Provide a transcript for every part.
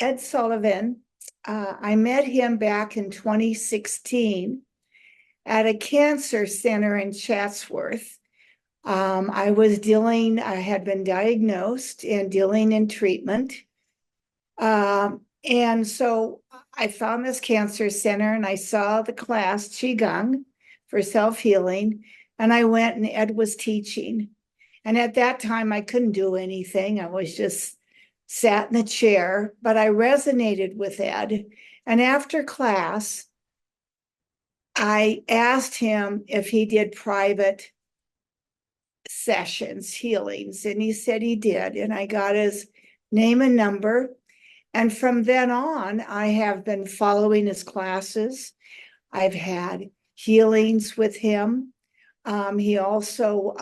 Ed Sullivan. I met him back in 2016 at a cancer center in Chatsworth. I had been diagnosed and dealing in treatment. And so I found this cancer center and I saw the class QiGong for self-healing. And I went and Ed was teaching. And at that time, I couldn't do anything. I was just sat in the chair, but I resonated with Ed. And after class, I asked him if he did private sessions, healings, and he said he did. And I got his name and number. And from then on, I have been following his classes. I've had healings with him. He also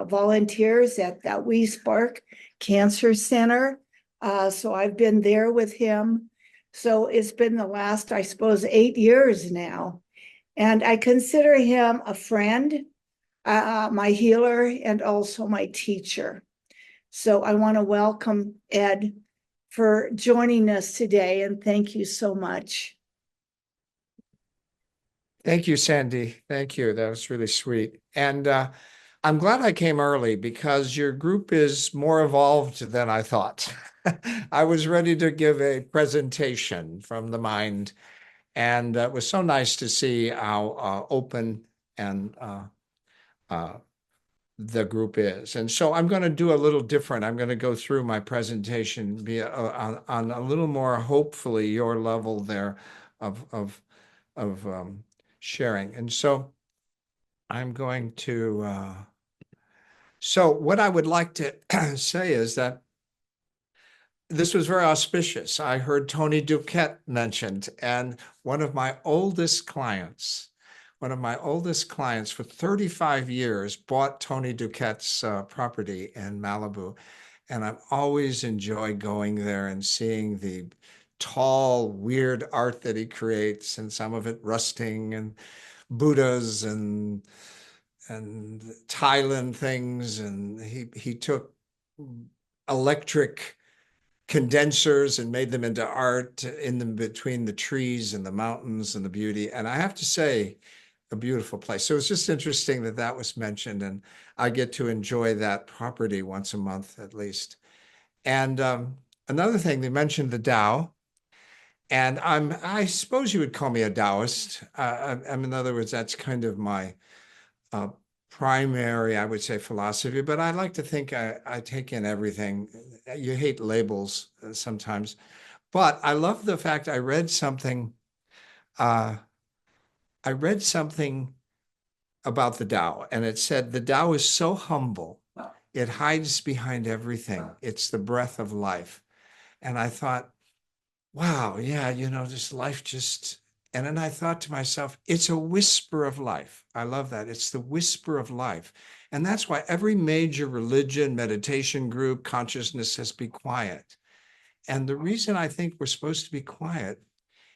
volunteers at that WeSpark Cancer Center. So I've been there with him. So it's been the last, I suppose, 8 years now. And I consider him a friend, my healer, and also my teacher. So I want to welcome Ed for joining us today, and thank you so much. Thank you, Sandi. Thank you. That was really sweet. And I'm glad I came early because your group is more evolved than I thought. I was ready to give a presentation from the mind, and it was so nice to see how open and the group is. And so I'm going to do a little different. I'm going to go through my presentation on a little more, hopefully, your level there of sharing. And so I'm going to, so what I would like to say is that this was very auspicious. I heard Tony Duquette mentioned, and one of my oldest clients for 35 years bought Tony Duquette's property in Malibu. And I've always enjoyed going there and seeing the tall, weird art that he creates, and some of it rusting, and Buddhas and Thailand things. And he took electric condensers and made them into art between the trees and the mountains and the beauty. And I have to say, a beautiful place. So it's just interesting that that was mentioned, and I get to enjoy that property once a month at least. And another thing, they mentioned the Tao, and I suppose you would call me a Taoist. In other words, that's kind of my primary, I would say, philosophy, but I like to think I take in everything. You hate labels sometimes, but I love the fact I read something about the Tao, and it said the Tao is so humble, it hides behind everything. It's the breath of life. And I thought, wow, yeah, just life just, and then I thought to myself, it's a whisper of life. I love that. It's the whisper of life. And that's why every major religion, meditation group, consciousness says be quiet. And the reason I think we're supposed to be quiet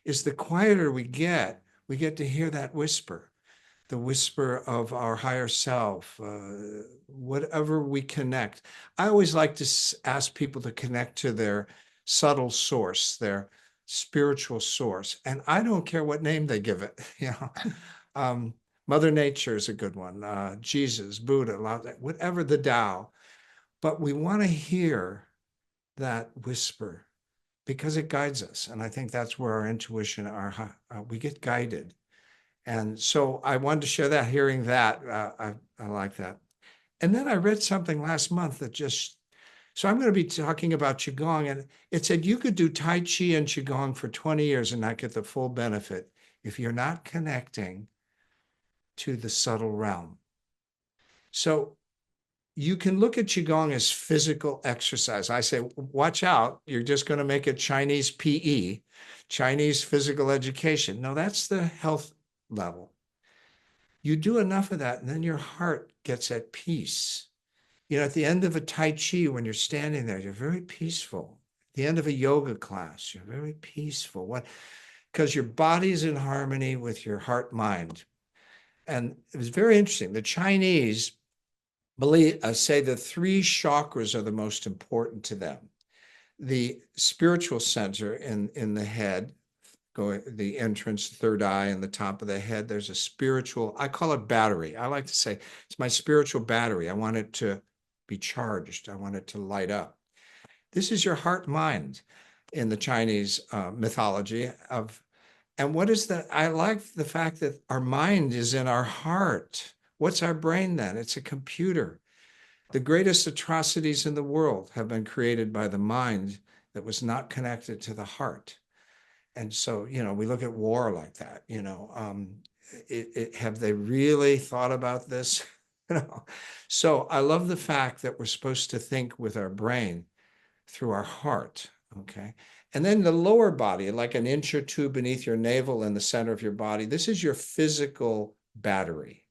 is the quieter we get to hear that whisper, the whisper of our higher self, whatever we connect. I always like to ask people to connect to their subtle source, their spiritual source. And I don't care what name they give it. Mother Nature is a good one. Jesus, Buddha, whatever the Tao. But we want to hear that whisper because it guides us. And I think that's where our intuition, we get guided. And so I wanted to share that, hearing that, I like that. And then I read something last month that so I'm going to be talking about Qigong, and it said you could do Tai Chi and Qigong for 20 years and not get the full benefit if you're not connecting to the subtle realm. So you can look at Qigong as physical exercise. I say, watch out, you're just going to make it Chinese PE, Chinese physical education. No, that's the health level. You do enough of that, and then your heart gets at peace. At the end of a Tai Chi, when you're standing there, you're very peaceful. At the end of a yoga class, you're very peaceful. Because your body's in harmony with your heart mind. And it was very interesting. The Chinese say the 3 chakras are the most important to them. the spiritual center in the head, going the entrance, third eye, and the top of the head, there's a spiritual, I call it battery. I like to say it's my spiritual battery. I want it to be charged. I want it to light up. This is your heart mind in the Chinese mythology of, and what is that? I like the fact that our mind is in our heart. What's our brain then? It's a computer. The greatest atrocities in the world have been created by the mind that was not connected to the heart. And so, we look at war like that, have they really thought about this? So I love the fact that we're supposed to think with our brain through our heart, okay? And then the lower body, like an inch or two beneath your navel in the center of your body, this is your physical battery.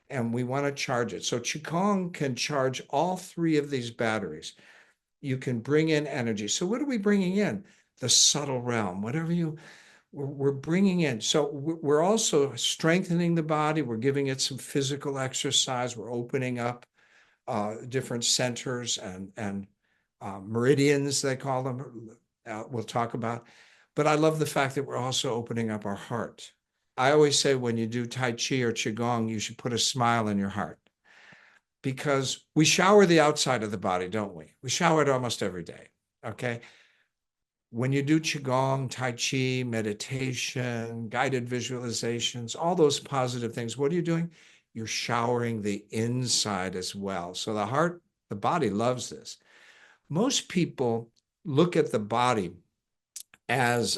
And we want to charge it. So Qigong can charge all three of these batteries. You can bring in energy. So what are we bringing in? The subtle realm, we're bringing in. So we're also strengthening the body. We're giving it some physical exercise. We're opening up different centers and meridians, they call them. We'll talk about. But I love the fact that we're also opening up our heart. I always say when you do Tai Chi or Qigong, you should put a smile in your heart, because we shower the outside of the body, don't we? We shower it almost every day, okay? When you do Qigong, Tai Chi, meditation, guided visualizations, all those positive things, what are you doing? You're showering the inside as well. So the body loves this. Most people look at the body as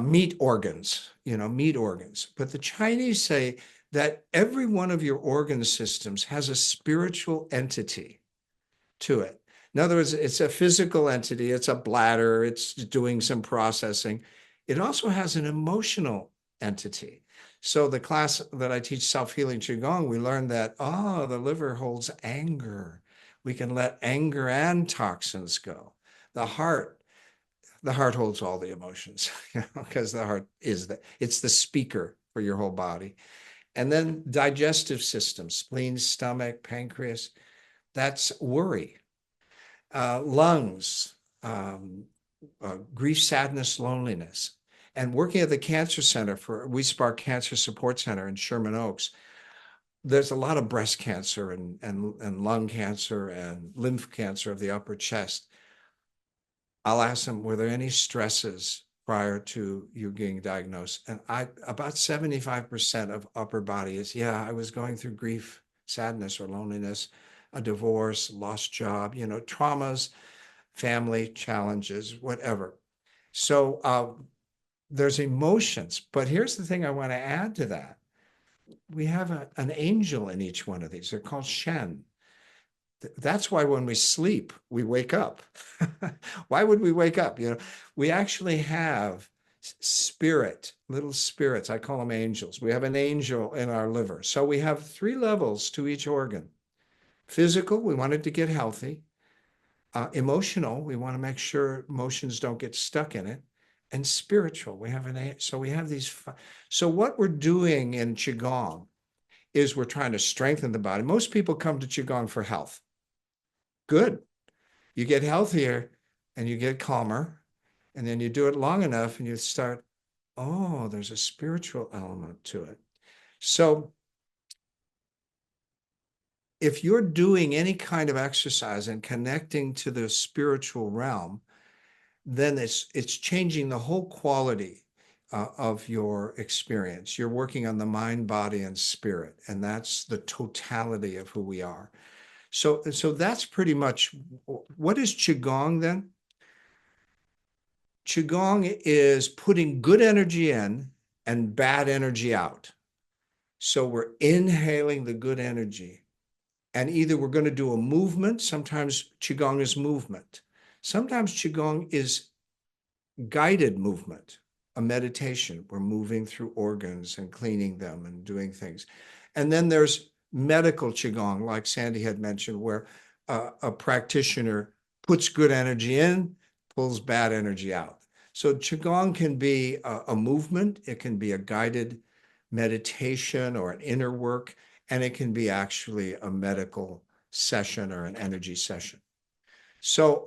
meat organs, meat organs. But the Chinese say that every one of your organ systems has a spiritual entity to it. In other words, it's a physical entity, it's a bladder, it's doing some processing. It also has an emotional entity. So the class that I teach, self-healing Qigong, we learned that, the liver holds anger. We can let anger and toxins go. The heart holds all the emotions, because the heart it's the speaker for your whole body. And then digestive system, spleen, stomach, pancreas, that's worry. Lungs, grief, sadness, loneliness. And working at the Cancer Center for WeSpark Cancer Support Center in Sherman Oaks, there's a lot of breast cancer and lung cancer and lymph cancer of the upper chest. I'll ask them, were there any stresses prior to you getting diagnosed? And about 75% of upper body is, I was going through grief, sadness, or loneliness, a divorce, lost job, traumas, family challenges, whatever. So there's emotions. But here's the thing I want to add to that. We have an angel in each one of these. They're called Shen. That's why when we sleep, we wake up. Why would we wake up? We actually have little spirits. I call them angels. We have an angel in our liver. So we have 3 levels to each organ. Physical, we want it to get healthy. Emotional, we want to make sure emotions don't get stuck in it. And spiritual, we have these. So what we're doing in Qigong is we're trying to strengthen the body. Most people come to Qigong for health. Good. You get healthier and you get calmer, and then you do it long enough and you start, there's a spiritual element to it. So if you're doing any kind of exercise and connecting to the spiritual realm, then it's changing the whole quality of your experience. You're working on the mind, body, and spirit, and that's the totality of who we are. So that's pretty much, what is Qigong then? Qigong is putting good energy in and bad energy out. So we're inhaling the good energy, and either we're going to do a movement. Sometimes Qigong is movement. Sometimes Qigong is guided movement, a meditation. We're moving through organs and cleaning them and doing things. And then there's medical Qigong, like Sandi had mentioned, where a practitioner puts good energy in, pulls bad energy out. So Qigong can be a movement, it can be a guided meditation or an inner work, and it can be actually a medical session or an energy session. So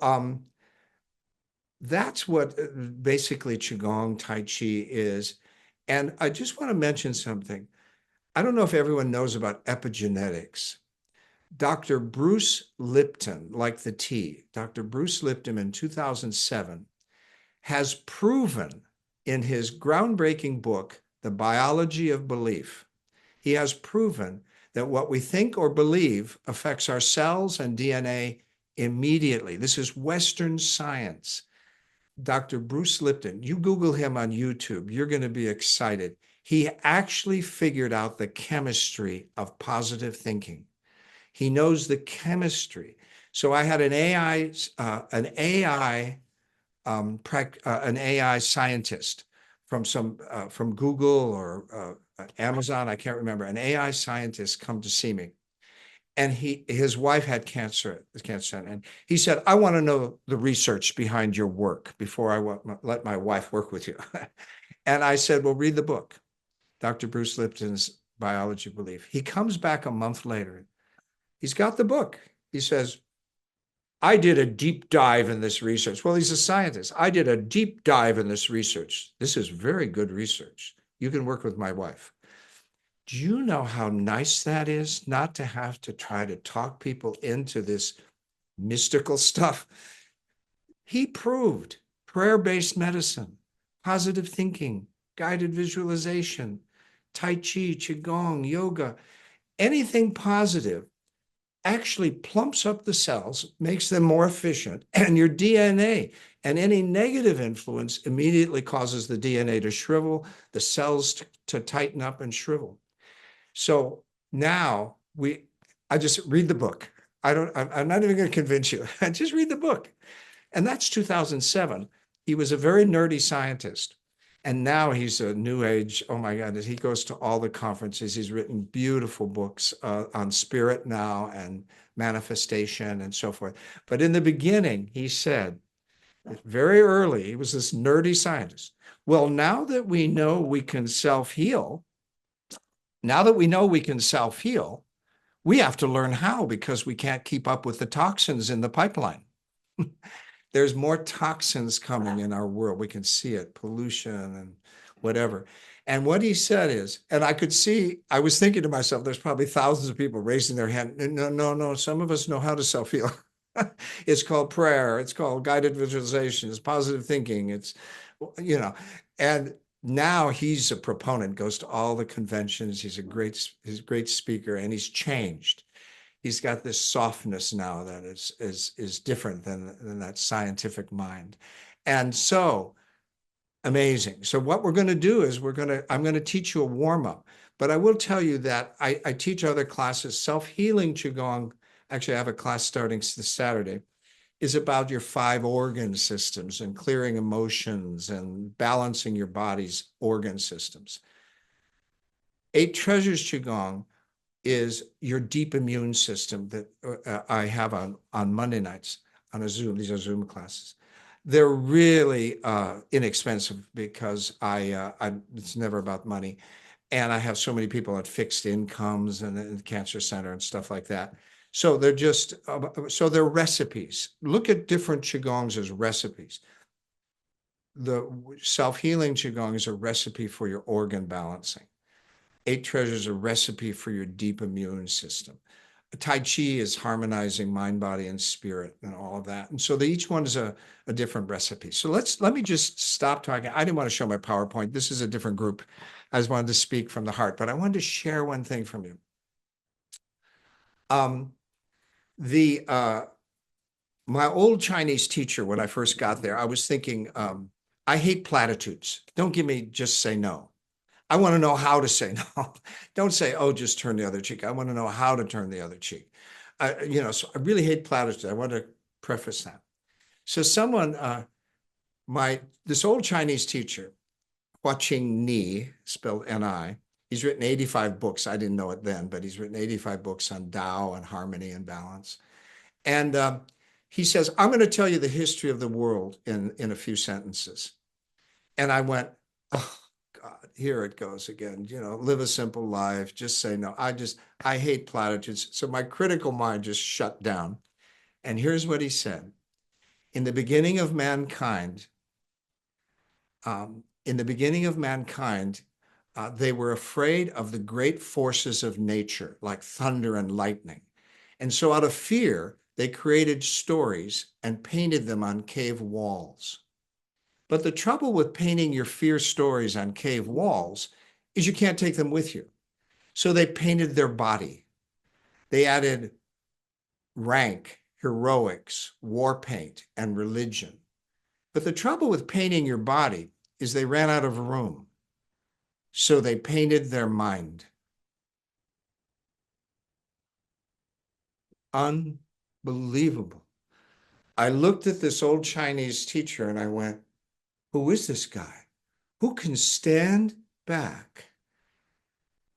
that's what basically Qigong Tai Chi is. And I just want to mention something. I don't know if everyone knows about epigenetics. Dr. Bruce Lipton, like the tea, Dr. Bruce Lipton in 2007 has proven in his groundbreaking book, The Biology of Belief, he has proven that what we think or believe affects our cells and DNA immediately. This is Western science. Dr. Bruce Lipton, you Google him on YouTube, you're going to be excited. He actually figured out the chemistry of positive thinking. He knows the chemistry. So I had an AI scientist from Google or Amazon, I can't remember, an AI scientist come to see me. And his wife had cancer, and he said, I want to know the research behind your work before I let my wife work with you. And I said, well, read the book, Dr. Bruce Lipton's Biology of Belief. He comes back a month later. He's got the book. He says, I did a deep dive in this research. Well, he's a scientist. I did a deep dive in this research. This is very good research. You can work with my wife. Do you know how nice that is? Not to have to try to talk people into this mystical stuff. He proved prayer-based medicine, positive thinking, guided visualization, Tai Chi, Qigong, yoga, anything positive actually plumps up the cells, makes them more efficient, and your DNA and any negative influence immediately causes the DNA to shrivel, the cells to tighten up and shrivel. So now I just read the book. I'm not even going to convince you. I just read the book. And that's 2007. He was a very nerdy scientist. And now he's a new age. Oh my God, he goes to all the conferences. He's written beautiful books on spirit now and manifestation and so forth. But in the beginning, he said, very early, he was this nerdy scientist. Well, now that we know we can self-heal, we have to learn how, because we can't keep up with the toxins in the pipeline. There's more toxins coming in our world. We can see it, pollution and whatever. And what he said is, and I was thinking to myself, there's probably thousands of people raising their hand. No, some of us know how to self-heal. It's called prayer. It's called guided visualization. It's positive thinking. It's, and now he's a proponent, goes to all the conventions. He's a great speaker, and he's changed. He's got this softness now that is different than that scientific mind. And so amazing. So what we're going to do is I'm going to teach you a warm-up. But I will tell you that I teach other classes. Self-healing Qigong, actually I have a class starting this Saturday, is about your 5 organ systems and clearing emotions and balancing your body's organ systems. 8 Treasures Qigong is your deep immune system that I have on Monday nights on a Zoom. These are Zoom classes. They're really inexpensive because it's never about money. And I have so many people at fixed incomes and in the cancer center and stuff like that. So they're recipes. Look at different Qigongs as recipes. The self-healing Qigong is a recipe for your organ balancing. 8 Treasures, a recipe for your deep immune system. Tai Chi is harmonizing mind, body, and spirit and all of that. And so each one is a different recipe. So let me just stop talking. I didn't want to show my PowerPoint. This is a different group. I just wanted to speak from the heart, but I wanted to share one thing from you. My old Chinese teacher, when I first got there, I was thinking, I hate platitudes. Don't give me just say no. I want to know how to say no. Don't say, oh, just turn the other cheek. I want to know how to turn the other cheek. So I really hate platitudes. I want to preface that. So this old Chinese teacher, Hua Qing Ni, spelled N-I, he's written 85 books. I didn't know it then, but he's written 85 books on Tao and harmony and balance. And he says, I'm going to tell you the history of the world in a few sentences. And I went, oh, God, here it goes again. Live a simple life. Just say no. I hate platitudes. So my critical mind just shut down. And here's what he said. In the beginning of mankind, they were afraid of the great forces of nature, like thunder and lightning. And so out of fear, they created stories and painted them on cave walls. But the trouble with painting your fear stories on cave walls is you can't take them with you. So they painted their body. They added rank, heroics, war paint, and religion. But the trouble with painting your body is they ran out of room. So they painted their mind. Unbelievable. I looked at this old Chinese teacher and I went, who is this guy? Who can stand back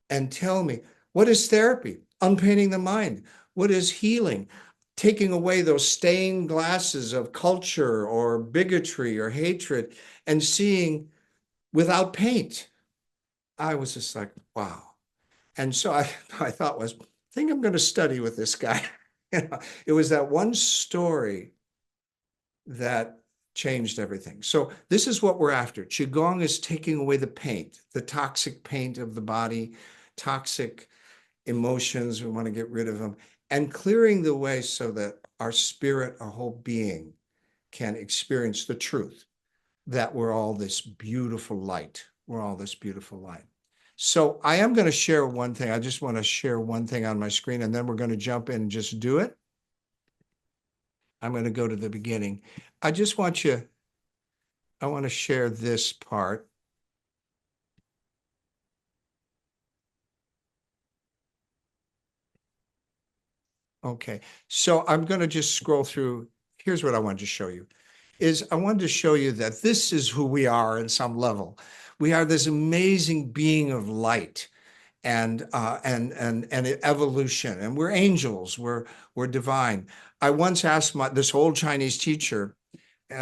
and tell me, what is therapy? Unpainting the mind. What is healing? Taking away those stained glasses of culture or bigotry or hatred and seeing without paint. I was just like, wow. And so I thought I think I'm going to study with this guy. It was that one story that changed everything. So this is what we're after. Qigong is taking away the paint, the toxic paint of the body, toxic emotions. We want to get rid of them, and clearing the way so that our spirit, our whole being, can experience the truth that we're all this beautiful light. We're all this beautiful light. So I am going to share one thing. I just want to share one thing on my screen, and then we're going to jump in and just do it. I'm going to go to the beginning. I want to share this part. Okay, so I'm going to just scroll through. Here's what I wanted to show you. I wanted to show you that this is who we are in some level. We are this amazing being of light and evolution, and we're angels. We're divine. I once asked this old Chinese teacher.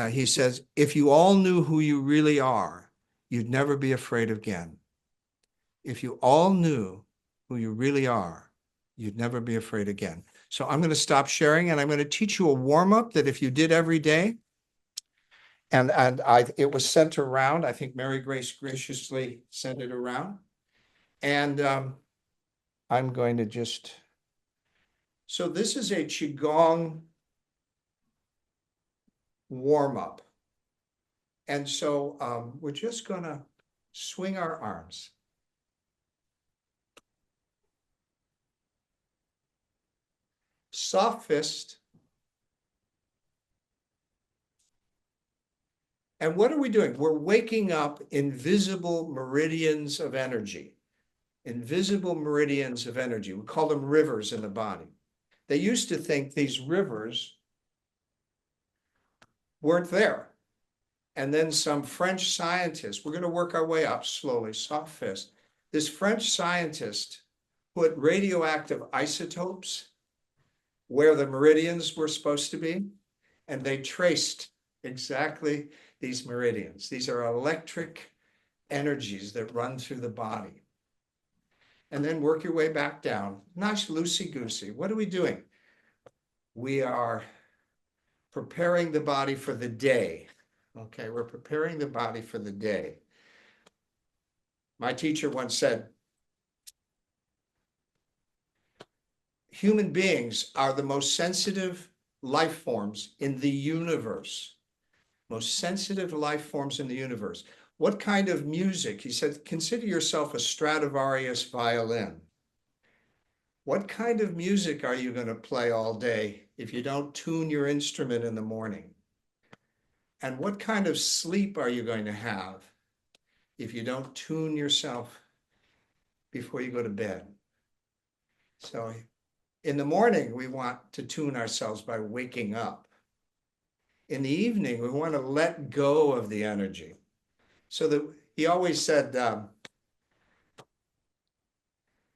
He says, "If you all knew who you really are, you'd never be afraid again. If you all knew who you really are, you'd never be afraid again." So I'm going to stop sharing, and I'm going to teach you a warm-up that if you did every day, and it was sent around. I think Mary Grace graciously sent it around. And I'm going to just, so this is a Qigong warm-up. And so we're just going to swing our arms. Soft fist. And what are we doing? We're waking up invisible meridians of energy. Invisible meridians of energy. We call them rivers in the body. They used to think these rivers weren't there. And then some French scientists, we're going to work our way up slowly, soft fist. This French scientist put radioactive isotopes where the meridians were supposed to be, and they traced exactly these meridians. These are electric energies that run through the body. And then work your way back down. Nice loosey-goosey. What are we doing? We are preparing the body for the day. Okay, we're preparing the body for the day. My teacher once said, human beings are the most sensitive life forms in the universe. Most sensitive life forms in the universe. What kind of music? He said, consider yourself a Stradivarius violin. What kind of music are you going to play all day if you don't tune your instrument in the morning? And what kind of sleep are you going to have if you don't tune yourself before you go to bed? So in the morning, we want to tune ourselves by waking up. In the evening, we want to let go of the energy. So that he always said,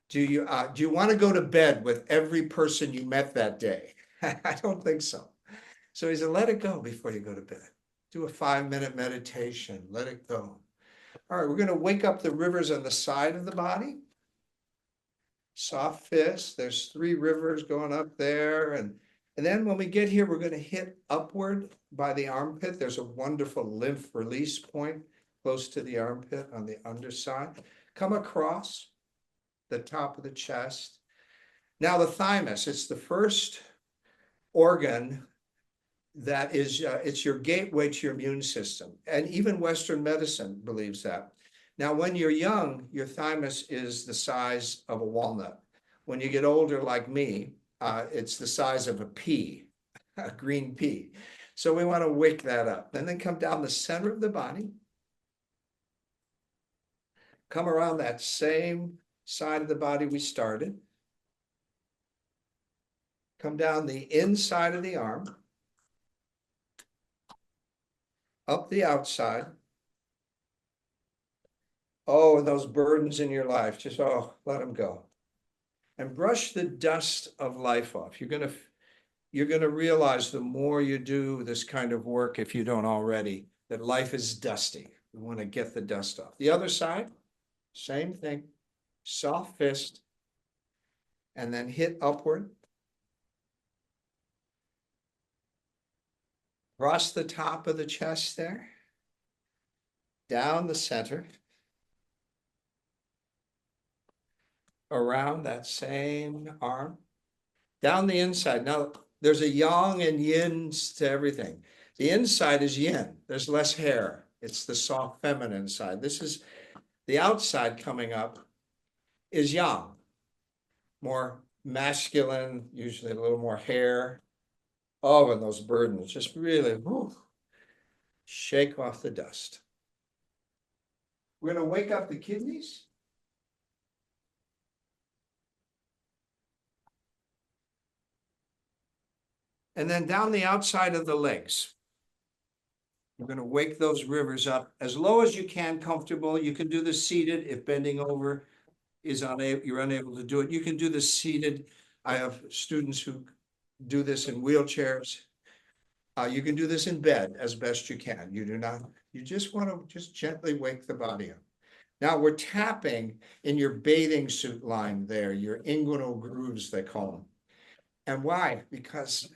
do you want to go to bed with every person you met that day? I don't think so. So he said, let it go before you go to bed. Do a 5-minute meditation, let it go. All right, we're going to wake up the rivers on the side of the body. Soft fist, there's 3 rivers going up there, and And then when we get here, we're going to hit upward by the armpit. There's a wonderful lymph release point close to the armpit on the underside. Come across the top of the chest. Now the thymus, it's the first organ that is, it's your gateway to your immune system. And even Western medicine believes that. Now, when you're young, your thymus is the size of a walnut. When you get older like me, it's the size of a pea, a green pea. So we want to wake that up. And then come down the center of the body. Come around that same side of the body we started. Come down the inside of the arm. Up the outside. Oh, and those burdens in your life, just, oh, let them go. And brush the dust of life off. You're gonna realize the more you do this kind of work, if you don't already, that life is dusty. We want to get the dust off. The other side, same thing. Soft fist. And then hit upward. Across the top of the chest there. Down the center. Around that same arm. Down the inside. Now, there's a yang and yins to everything. The inside is yin. There's less hair. It's the soft feminine side. This is the outside coming up is yang. More masculine, usually a little more hair. Oh, and those burdens, just really shake off the dust. We're going to wake up the kidneys. And then down the outside of the legs. We're going to wake those rivers up as low as you can, comfortable. You can do this seated if bending over is you're unable to do it. You can do this seated. I have students who do this in wheelchairs. You can do this in bed as best you can. You just want to just gently wake the body up. Now we're tapping in your bathing suit line there, your inguinal grooves, they call them. And why? Because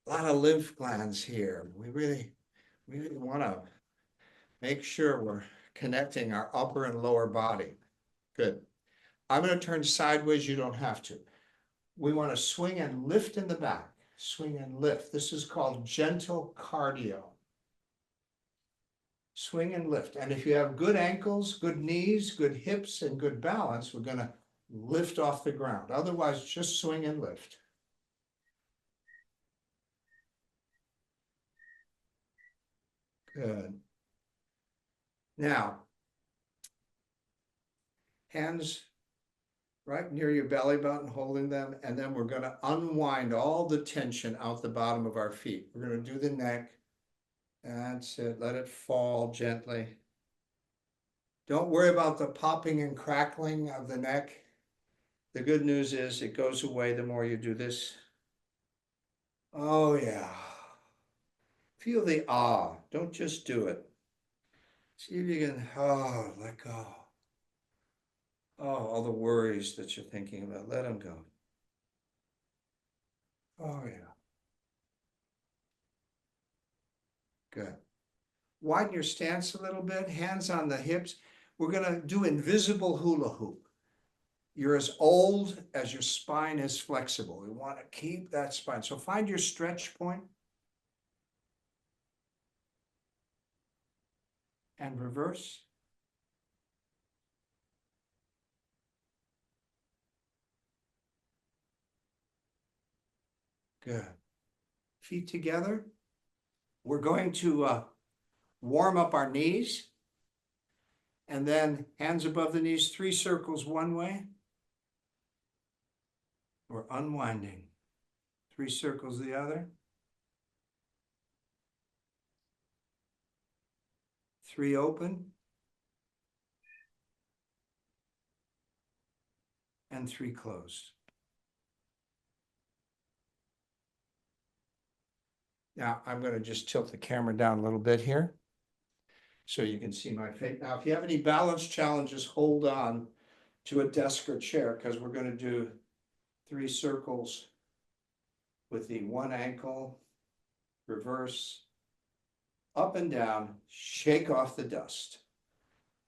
a lot of lymph glands here. We really want to make sure we're connecting our upper and lower body. Good. I'm going to turn sideways. You don't have to. We want to swing and lift in the back. Swing and lift. This is called gentle cardio. Swing and lift. And if you have good ankles, good knees, good hips, and good balance, we're going to lift off the ground. Otherwise, just swing and lift. Good. Now, hands right near your belly button, holding them, and then we're going to unwind all the tension out the bottom of our feet. We're going to do the neck. That's it. Let it fall gently. Don't worry about the popping and crackling of the neck. The good news is it goes away the more you do this. Oh, yeah. Feel the ah. Don't just do it. See if you can, let go. Oh, all the worries that you're thinking about, let them go. Oh, yeah. Good. Widen your stance a little bit, hands on the hips. We're going to do invisible hula hoop. You're as old as your spine is flexible. We want to keep that spine. So find your stretch point. And reverse. Good. Feet together. We're going to warm up our knees. And then hands above the knees, 3 circles one way. We're unwinding. 3 circles the other. 3 open. And 3 closed. Now I'm going to just tilt the camera down a little bit here so you can see my face. Now, if you have any balance challenges, hold on to a desk or chair because we're going to do 3 circles with the one ankle, reverse, up and down, shake off the dust.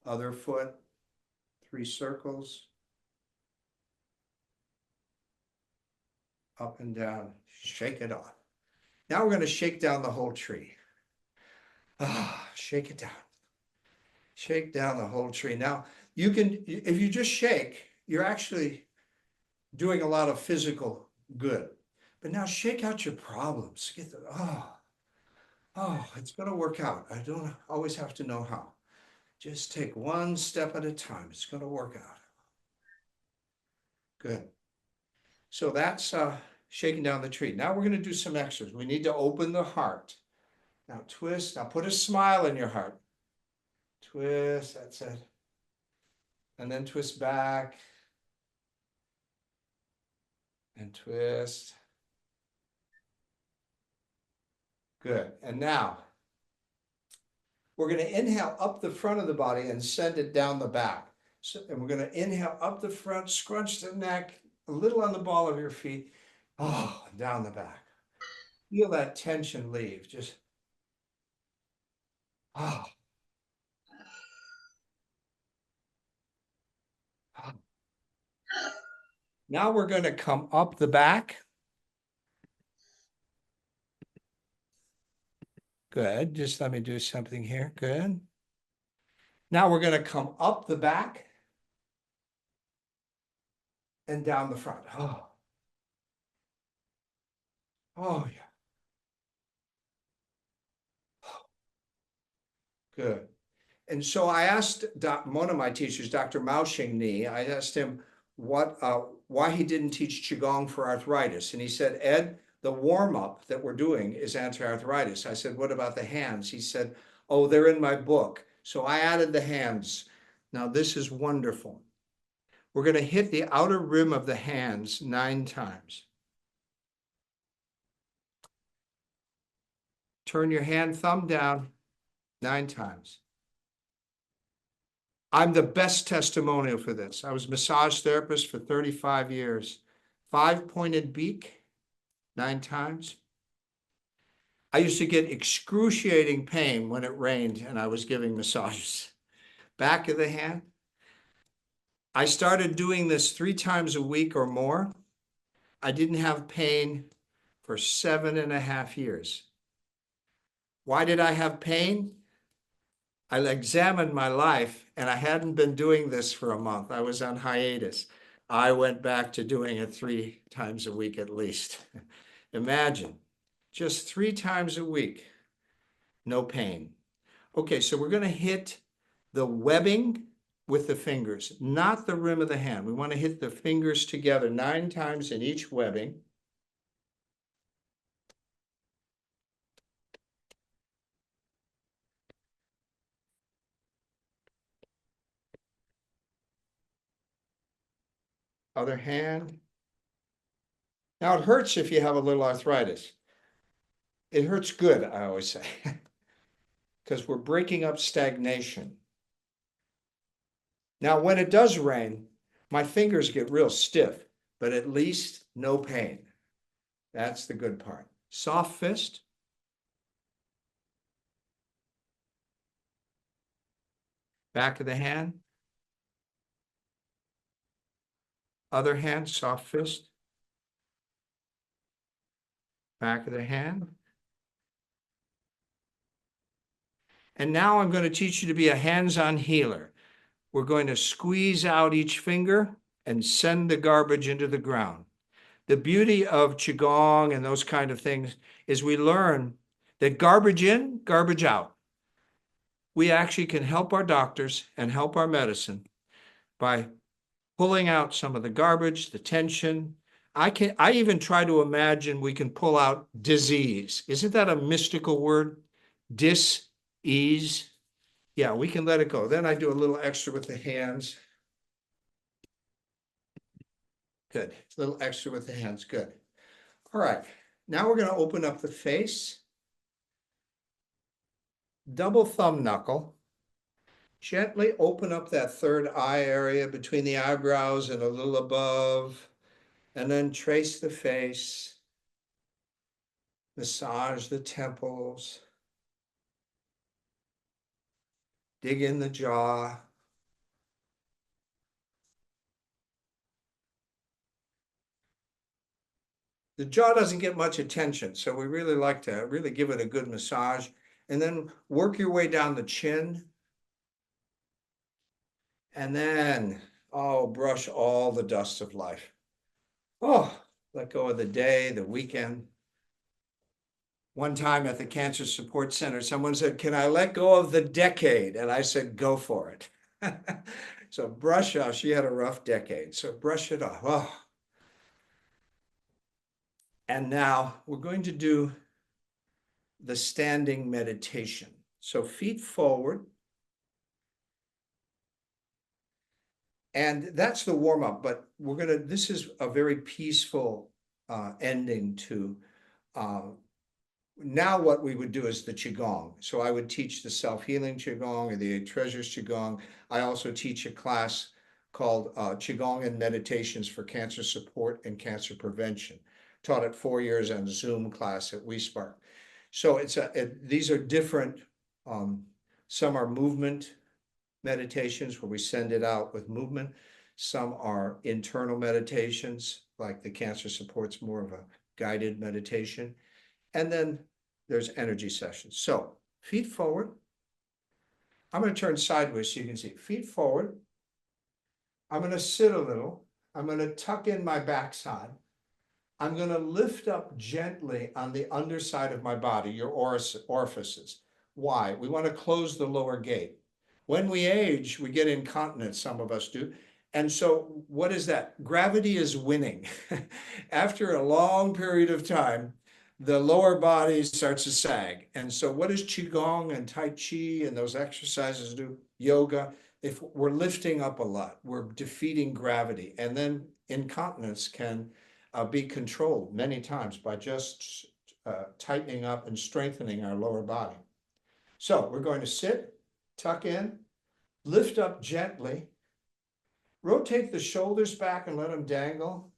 Other foot, 3 circles. Up and down, shake it off. Now we're going to shake down the whole tree. Shake it down. Shake down the whole tree. Now, you can, if you just shake, you're actually doing a lot of physical good. But now shake out your problems. Get the, it's going to work out. I don't always have to know how. Just take one step at a time. It's going to work out. Good. So that's shaking down the tree. Now we're going to do some exercises. We need to open the heart. Now twist. Now put a smile in your heart. Twist. That's it. And then twist back. And twist. Good. And now we're going to inhale up the front of the body and send it down the back. So, and we're going to inhale up the front, scrunch the neck, a little on the ball of your feet. Down the back. Feel that tension leave. Just, Now we're going to come up the back. Good. Just let me do something here. Good. Now we're going to come up the back and down the front. Yeah. Good. And so I asked one of my teachers, Dr. Mao Xing Ni, I asked him why he didn't teach Qigong for arthritis. And he said, Ed, the warm-up that we're doing is anti-arthritis. I said, what about the hands? He said, oh, they're in my book. So I added the hands. Now this is wonderful. We're going to hit the outer rim of the hands 9 times. Turn your hand thumb down 9 times. I'm the best testimonial for this. I was a massage therapist for 35 years. 5-pointed beak, 9 times. I used to get excruciating pain when it rained and I was giving massages. Back of the hand. I started doing this 3 times a week or more. I didn't have pain for 7.5 years. Why did I have pain? I examined my life and I hadn't been doing this for a month. I was on hiatus. I went back to doing it 3 times a week at least. Imagine, just 3 times a week, no pain. Okay, so we're going to hit the webbing with the fingers, not the rim of the hand. We want to hit the fingers together 9 times in each webbing. Other hand. Now it hurts if you have a little arthritis. It hurts good, I always say, because we're breaking up stagnation. Now, when it does rain, my fingers get real stiff, but at least no pain. That's the good part. Soft fist. Back of the hand. Other hand, soft fist. Back of the hand. And now I'm going to teach you to be a hands-on healer. We're going to squeeze out each finger and send the garbage into the ground. The beauty of Qigong and those kind of things is we learn that garbage in, garbage out. We actually can help our doctors and help our medicine by pulling out some of the garbage, the tension. I even try to imagine we can pull out disease. Isn't that a mystical word? Dis-ease. Yeah, we can let it go. Then I do a little extra with the hands. Good. A little extra with the hands. Good. All right. Now we're going to open up the face. Double thumb knuckle. Gently open up that third eye area between the eyebrows and a little above. And then trace the face. Massage the temples. Dig in the jaw. The jaw doesn't get much attention, so we really like to really give it a good massage. And then work your way down the chin. And then, oh, brush all the dust of life. Oh, let go of the day, the weekend. One time at the Cancer Support Center, someone said, "Can I let go of the decade?" And I said, "Go for it." So brush off. She had a rough decade, so brush it off. Oh. And now we're going to do the standing meditation. So feet forward. And that's the warm up, but this is a very peaceful ending to, now what we would do is the Qigong. So I would teach the self-healing Qigong or the treasures Qigong. I also teach a class called Qigong and Meditations for Cancer Support and Cancer Prevention. Taught it 4 years on Zoom class at WeSpark. So these are different, some are movement meditations where we send it out with movement. Some are internal meditations, like the Cancer Support's more of a guided meditation. And then there's energy sessions. So feet forward. I'm going to turn sideways so you can see. Feet forward. I'm going to sit a little. I'm going to tuck in my backside. I'm going to lift up gently on the underside of my body, your orifices. Why? We want to close the lower gate. When we age, we get incontinence, some of us do. And so what is that? Gravity is winning. After a long period of time, the lower body starts to sag. And so what does Qigong and Tai Chi and those exercises do? Yoga. If we're lifting up a lot, we're defeating gravity. And then incontinence can be controlled many times by just tightening up and strengthening our lower body. So we're going to sit, tuck in, lift up gently, rotate the shoulders back and let them dangle.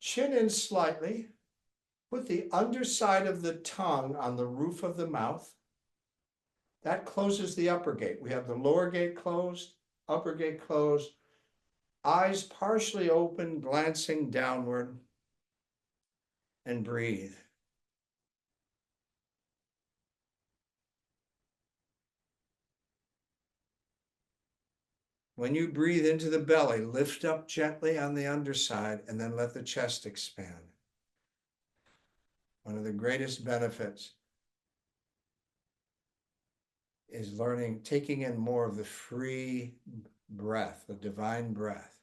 Chin in slightly. Put the underside of the tongue on the roof of the mouth. That closes the upper gate. We have the lower gate closed, upper gate closed, eyes partially open, glancing downward, and breathe. When you breathe into the belly, lift up gently on the underside and then let the chest expand. One of the greatest benefits is taking in more of the free breath, the divine breath.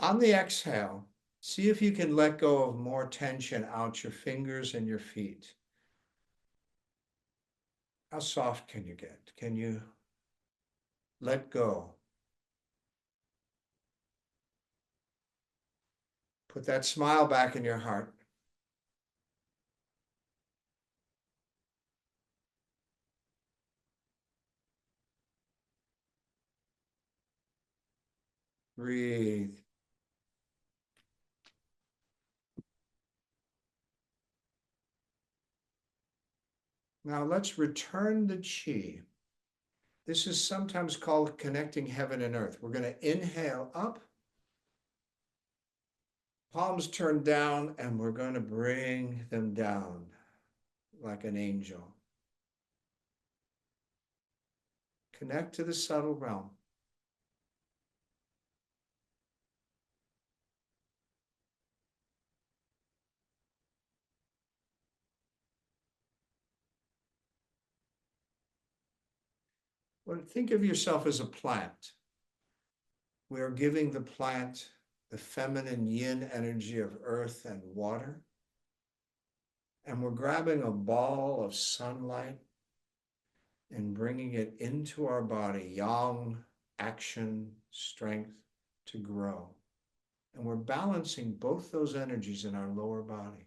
On the exhale, see if you can let go of more tension out your fingers and your feet. How soft can you get? Can you let go? Put that smile back in your heart. Breathe. Now let's return the chi. This is sometimes called connecting heaven and earth. We're going to inhale up, palms turned down, and we're going to bring them down like an angel. Connect to the subtle realm. Well, think of yourself as a plant. We are giving the plant the feminine yin energy of earth and water. And we're grabbing a ball of sunlight and bringing it into our body, yang, action, strength, to grow. And we're balancing both those energies in our lower body.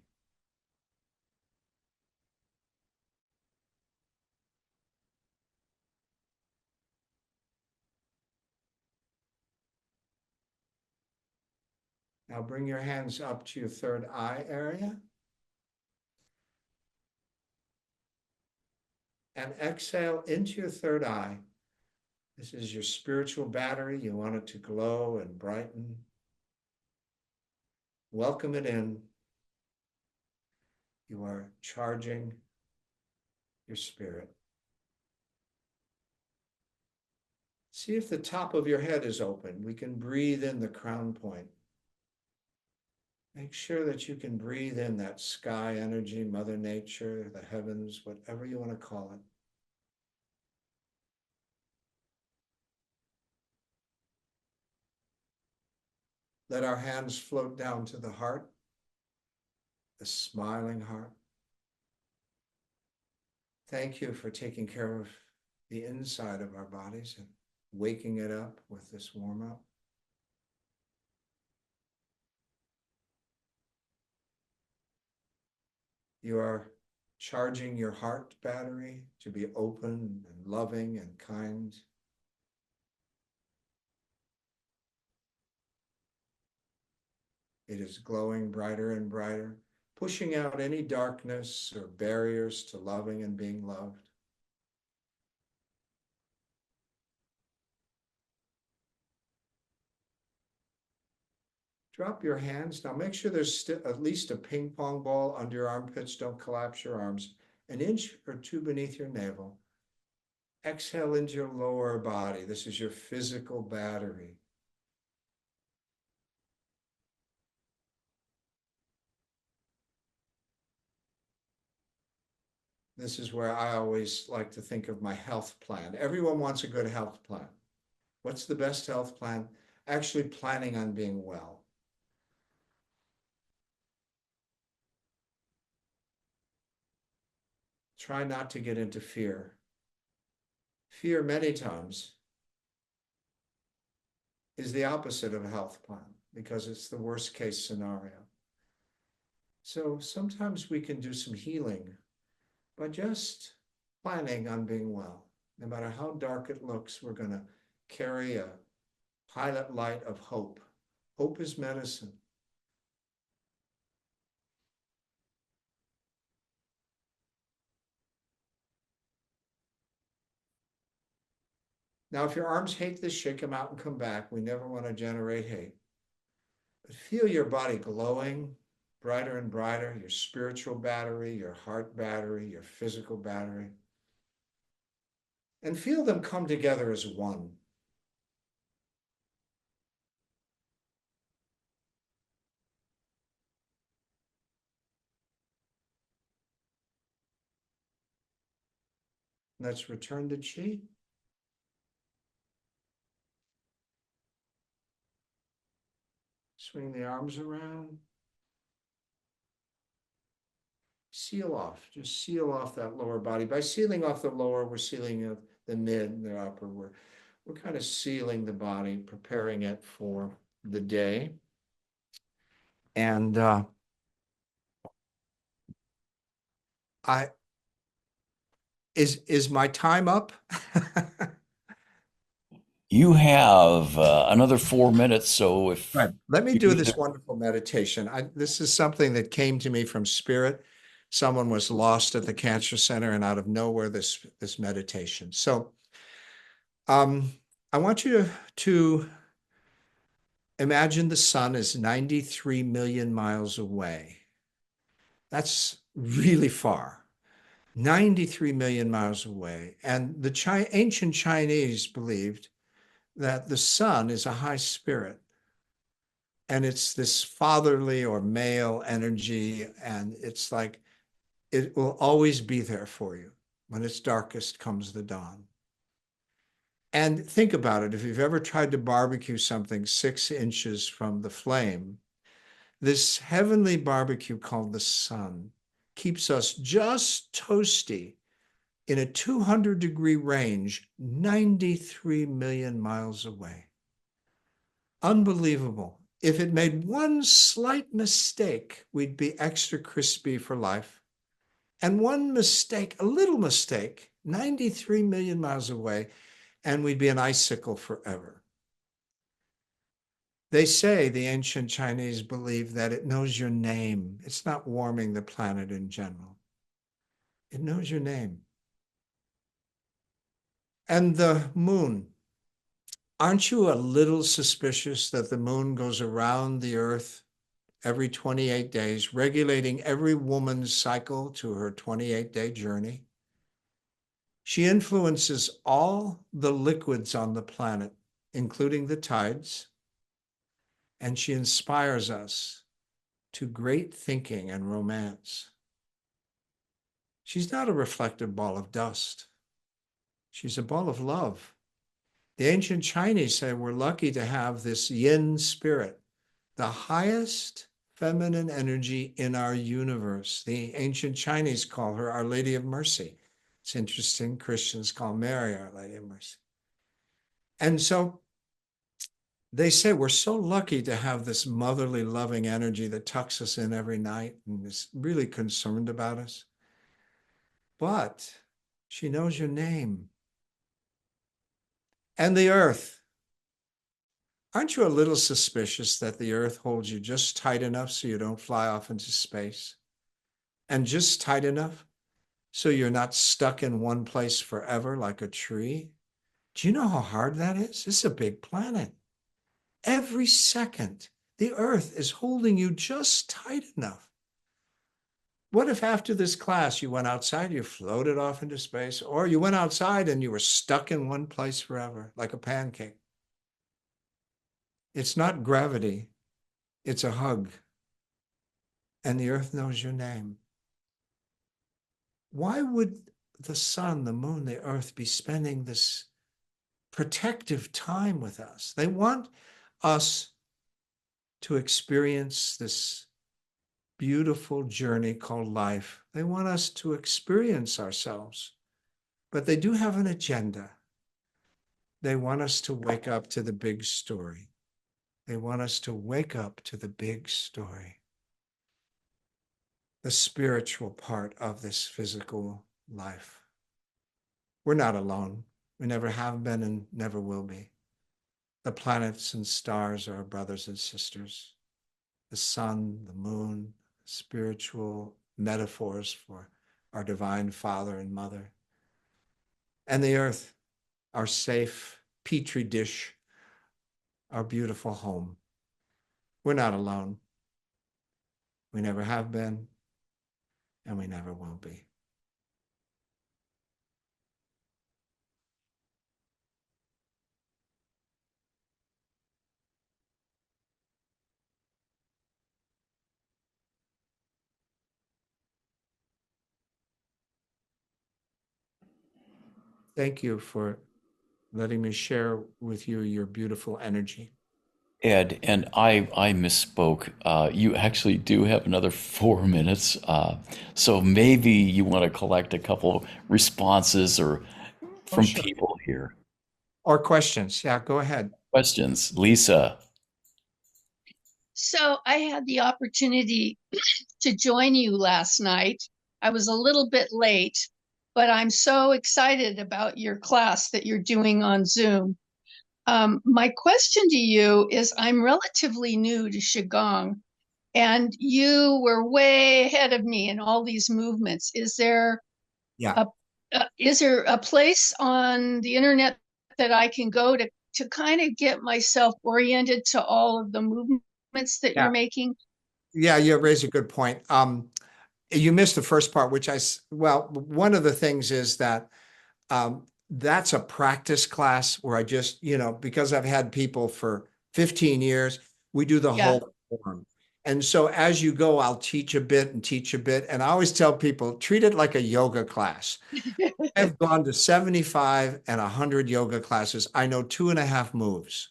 Now bring your hands up to your third eye area. And exhale into your third eye. This is your spiritual battery. You want it to glow and brighten. Welcome it in. You are charging your spirit. See if the top of your head is open. We can breathe in the crown point. Make sure that you can breathe in that sky energy, Mother Nature, the heavens, whatever you want to call it. Let our hands float down to the heart, the smiling heart. Thank you for taking care of the inside of our bodies and waking it up with this warm-up. You are charging your heart battery to be open and loving and kind. It is glowing brighter and brighter, pushing out any darkness or barriers to loving and being loved. Drop your hands. Now make sure there's at least a ping pong ball under your armpits. Don't collapse your arms. An inch or two beneath your navel. Exhale into your lower body. This is your physical battery. This is where I always like to think of my health plan. Everyone wants a good health plan. What's the best health plan? Actually planning on being well. Try not to get into fear. Fear many times is the opposite of a health plan because it's the worst case scenario. So sometimes we can do some healing by just planning on being well. No matter how dark it looks, we're going to carry a pilot light of hope. Hope is medicine. Now, if your arms hate this, shake them out and come back. We never want to generate hate. But feel your body glowing brighter and brighter, your spiritual battery, your heart battery, your physical battery. And feel them come together as one. Let's return to chi. Swing the arms around. Seal off, just seal off that lower body. By sealing off the lower, we're sealing the mid and the upper. We're kind of sealing the body, preparing it for the day. And is my time up? You have another 4 minutes, so if right. Let me do this wonderful meditation. This is something that came to me from Spirit. Someone was lost at the cancer center, and out of nowhere, this meditation. So I want you to imagine the sun is 93 million miles away. That's really far. 93 million miles away. And the ancient Chinese believed that the sun is a high spirit. And it's this fatherly or male energy. And it's like, it will always be there for you. When it's darkest comes the dawn. And think about it. If you've ever tried to barbecue something 6 inches from the flame, this heavenly barbecue called the sun keeps us just toasty in a 200-degree range, 93 million miles away. Unbelievable. If it made one slight mistake, we'd be extra crispy for life. And one mistake, a little mistake, 93 million miles away, and we'd be an icicle forever. They say, the ancient Chinese believe, that it knows your name. It's not warming the planet in general. It knows your name. And the moon. Aren't you a little suspicious that the moon goes around the earth every 28 days, regulating every woman's cycle to her 28-day journey? She influences all the liquids on the planet, including the tides, and she inspires us to great thinking and romance. She's not a reflective ball of dust. She's a ball of love. The ancient Chinese say we're lucky to have this yin spirit, the highest feminine energy in our universe. The ancient Chinese call her Our Lady of Mercy. It's interesting, Christians call Mary Our Lady of Mercy. And so they say we're so lucky to have this motherly, loving energy that tucks us in every night and is really concerned about us. But she knows your name. And the earth. Aren't you a little suspicious that the earth holds you just tight enough so you don't fly off into space? And just tight enough so you're not stuck in one place forever like a tree? Do you know how hard that is? It's a big planet. Every second, the earth is holding you just tight enough. What if after this class you went outside, you floated off into space, or you went outside and you were stuck in one place forever, like a pancake? It's not gravity, it's a hug. And the earth knows your name. Why would the sun, the moon, the earth be spending this protective time with us? They want us to experience this beautiful journey called life. They want us to experience ourselves, but they do have an agenda. They want us to wake up to the big story. They want us to wake up to the big story, the spiritual part of this physical life. We're not alone. We never have been and never will be. The planets and stars are our brothers and sisters. The sun, the moon, spiritual metaphors for our divine Father and Mother. And the earth, our safe petri dish, our beautiful home. We're not alone. We never have been, and we never will be. Thank you for letting me share with you your beautiful energy. Ed, and I misspoke. You actually do have another 4 minutes. So maybe you want to collect a couple responses or Oh, from sure. people here. Or questions. Yeah, go ahead. Questions. Lisa. So I had the opportunity to join you last night. I was a little bit late, but I'm so excited about your class that you're doing on Zoom. My question to you is, I'm relatively new to Qigong, and you were way ahead of me in all these movements. Yeah. Is there a place on the internet that I can go to kind of get myself oriented to all of the movements that Yeah. you're making? Yeah, you raise a good point. You missed the first part, well, one of the things is that that's a practice class where I just, because I've had people for 15 years, we do the Yeah. whole form. And so as you go, I'll teach a bit and teach a bit. And I always tell people, treat it like a yoga class. I've gone to 75 and 100 yoga classes. I know 2.5 moves,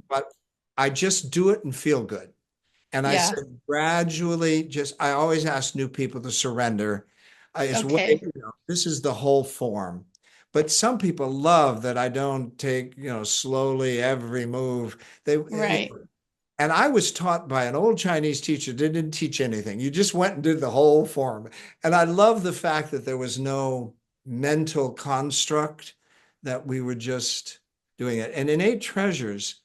but I just do it and feel good. And I Yeah. said, gradually, I always ask new people to surrender. Okay. This is the whole form. But some people love that I don't take, slowly every move. Right. And I was taught by an old Chinese teacher, didn't teach anything. You just went and did the whole form. And I love the fact that there was no mental construct, that we were just doing it. And in Eight Treasures,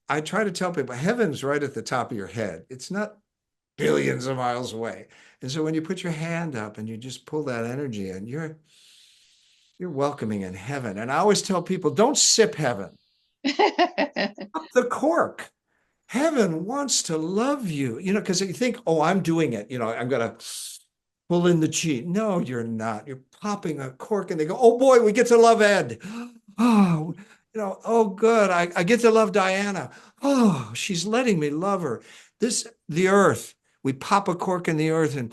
I try to tell people heaven's right at the top of your head. It's not billions of miles away. And so when you put your hand up and you just pull that energy in, you're welcoming in heaven. And I always tell people, don't sip heaven. Up the cork. Heaven wants to love you, because you think, oh, I'm doing it. I'm going to pull in the chi. No, you're not. You're popping a cork and they go, oh boy, we get to love Ed. Oh, oh, good. I get to love Diana. Oh, she's letting me love her. The earth, we pop a cork in the earth and,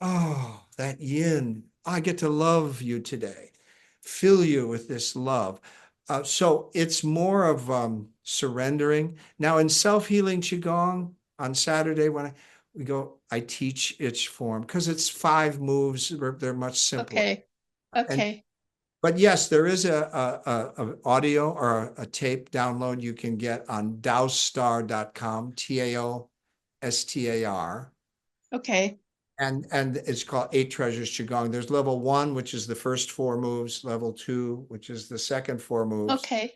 oh, that yin. I get to love you today. Fill you with this love. So it's more of surrendering. Now in self-healing Qigong on Saturday when we go, I teach each form because it's 5 moves. They're much simpler. Okay. But yes, there is a audio or a tape download you can get on taostar.com, TAOSTAR. Okay. And it's called 8 Treasures Qigong. There's level 1, which is the first 4 moves, level 2, which is the second 4 moves. Okay.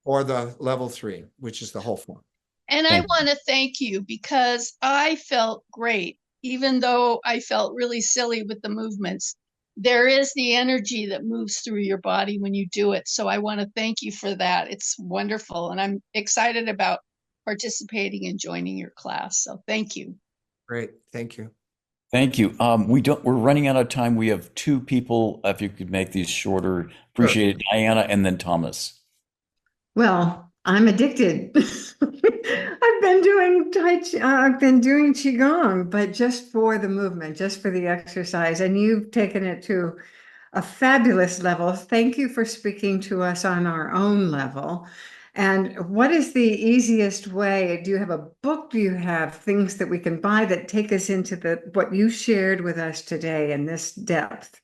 Or the level 3, which is the whole form. And I want to thank you because I felt great, even though I felt really silly with the movements. There is the energy that moves through your body when you do it. So I want to thank you for that. It's wonderful. And I'm excited about participating and joining your class. So thank you. Great. Thank you. Thank you. We're running out of time. We have 2 people. If you could make these shorter, appreciate it. Diana and then Thomas. Well, I'm addicted. I've been doing I've been doing Qigong, but just for the movement, just for the exercise. And you've taken it to a fabulous level. Thank you for speaking to us on our own level. And what is the easiest way? Do you have a book? Do you have things that we can buy that take us into what you shared with us today in this depth?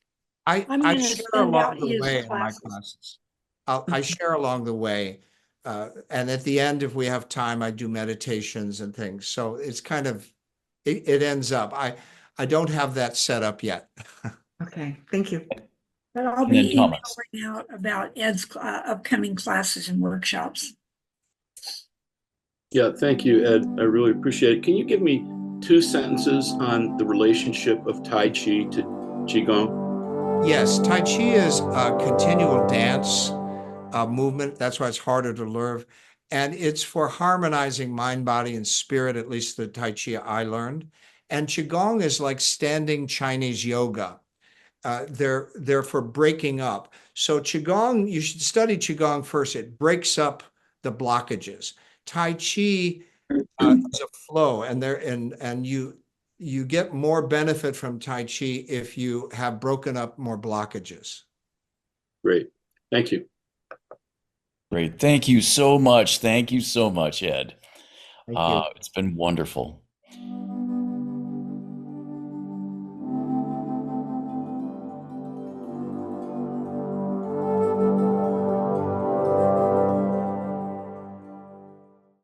I share send out along the his way in my classes. classes. I share along the way. And at the end, if we have time, I do meditations and things. So it's kind of, it ends up. I don't have that set up yet. Okay, thank you. But I'll And then be Thomas. emailing out about Ed's upcoming classes and workshops. Yeah, thank you, Ed. I really appreciate it. Can you give me 2 sentences on the relationship of Tai Chi to Qigong? Yes, Tai Chi is a continual dance movement. That's why it's harder to learn. And it's for harmonizing mind, body, and spirit, at least the Tai Chi I learned. And Qigong is like standing Chinese yoga. They're for breaking up. So Qigong, you should study Qigong first. It breaks up the blockages. Tai Chi is a flow, and you get more benefit from Tai Chi if you have broken up more blockages. Great. Thank you. Great. Thank you so much. Thank you so much, Ed. Thank you. It's been wonderful.